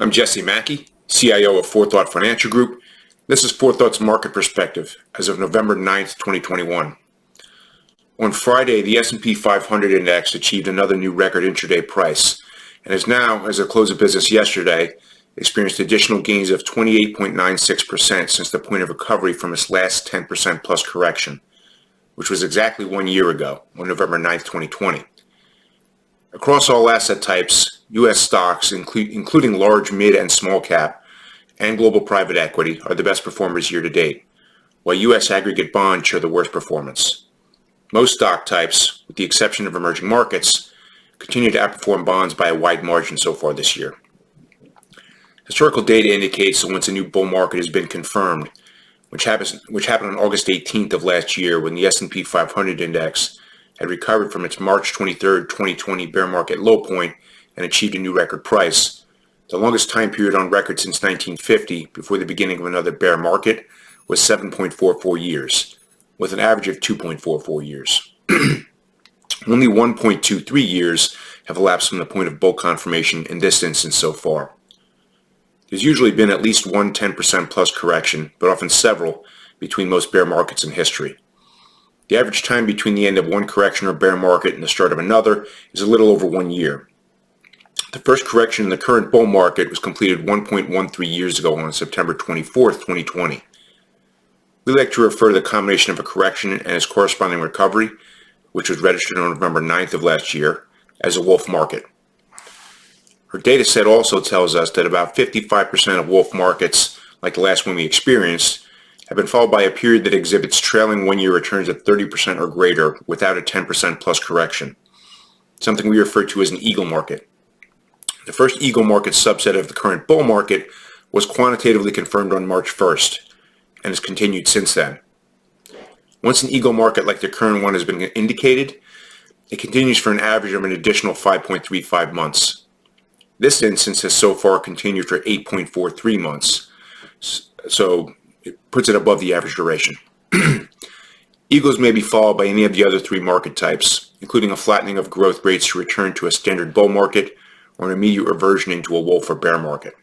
I'm Jesse Mackey, CIO of 4Thought Financial Group. This is 4Thought's market perspective as of November 9th, 2021. On Friday, the S&P 500 index achieved another new record intraday price and has now, as of close of business yesterday, experienced additional gains of 28.96% since the point of recovery from its last 10% plus correction, which was exactly 1 year ago, on November 9th, 2020. Across all asset types, U.S. stocks, including large, mid, and small cap, and global private equity, are the best performers year to date, while U.S. aggregate bonds show the worst performance. Most stock types, with the exception of emerging markets, continue to outperform bonds by a wide margin so far this year. Historical data indicates that once a new bull market has been confirmed, which happened on August 18th of last year when the S&P 500 index had recovered from its March 23rd, 2020 bear market low point and achieved a new record price, the longest time period on record since 1950 before the beginning of another bear market was 7.44 years, with an average of 2.44 years. Only 1.23 years have elapsed from the point of bull confirmation in this instance so far. There's usually been at least one 10% plus correction, but often several, between most bear markets in history. The average time between the end of one correction or bear market and the start of another is a little over 1 year. The first correction in the current bull market was completed 1.13 years ago on September 24th, 2020. We like to refer to the combination of a correction and its corresponding recovery, which was registered on November 9th of last year, as a wolf market. Our data set also tells us that about 55% of wolf markets, like the last one we experienced, have been followed by a period that exhibits trailing one-year returns at 30% or greater without a 10% plus correction, something we refer to as an eagle market. The first eagle market subset of the current bull market was quantitatively confirmed on March 1st and has continued since then. Once an eagle market like the current one has been indicated, it continues for an average of an additional 5.35 months. This instance has so far continued for 8.43 months, so it puts it above the average duration. Eagles may be followed by any of the other three market types, including a flattening of growth rates to return to a standard bull market or an immediate reversion into a wolf or bear market.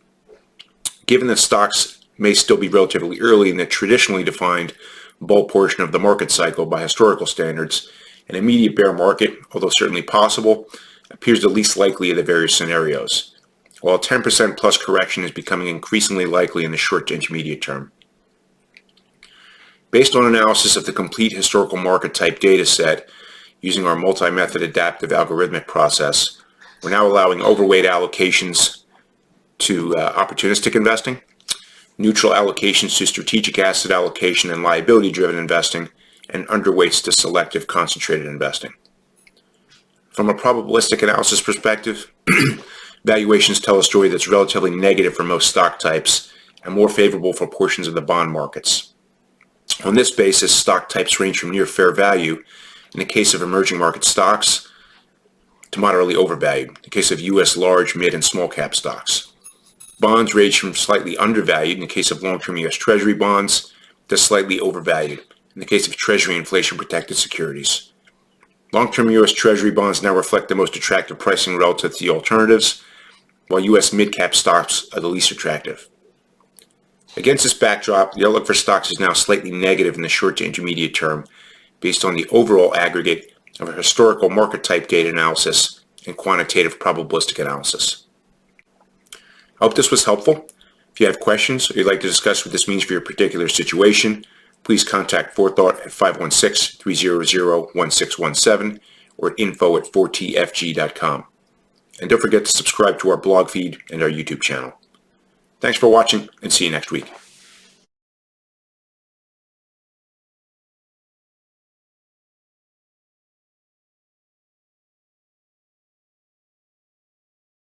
Given that stocks may still be relatively early in the traditionally defined bull portion of the market cycle by historical standards, an immediate bear market, although certainly possible, appears the least likely of the various scenarios, while a 10% plus correction is becoming increasingly likely in the short to intermediate term. Based on analysis of the complete historical market type data set using our multi-method adaptive algorithmic process, we're now allowing overweight allocations to opportunistic investing, neutral allocations to strategic asset allocation and liability-driven investing, and underweights to selective concentrated investing. From a probabilistic analysis perspective, valuations tell a story that's relatively negative for most stock types and more favorable for portions of the bond markets. On this basis, stock types range from near fair value, in the case of emerging market stocks, to moderately overvalued, in the case of U.S. large, mid, and small cap stocks. Bonds range from slightly undervalued, in the case of long-term U.S. Treasury bonds, to slightly overvalued, in the case of Treasury inflation-protected securities. Long-term U.S. Treasury bonds now reflect the most attractive pricing relative to the alternatives, while U.S. mid-cap stocks are the least attractive. Against this backdrop, the outlook for stocks is now slightly negative in the short to intermediate term, based on the overall aggregate of a historical market type data analysis and quantitative probabilistic analysis. I hope this was helpful. If you have questions or you'd like to discuss what this means for your particular situation, please contact 4Thought at 516-300-1617 or at info@4tfg.com. And don't forget to subscribe to our blog feed and our YouTube channel. Thanks for watching, and see you next week.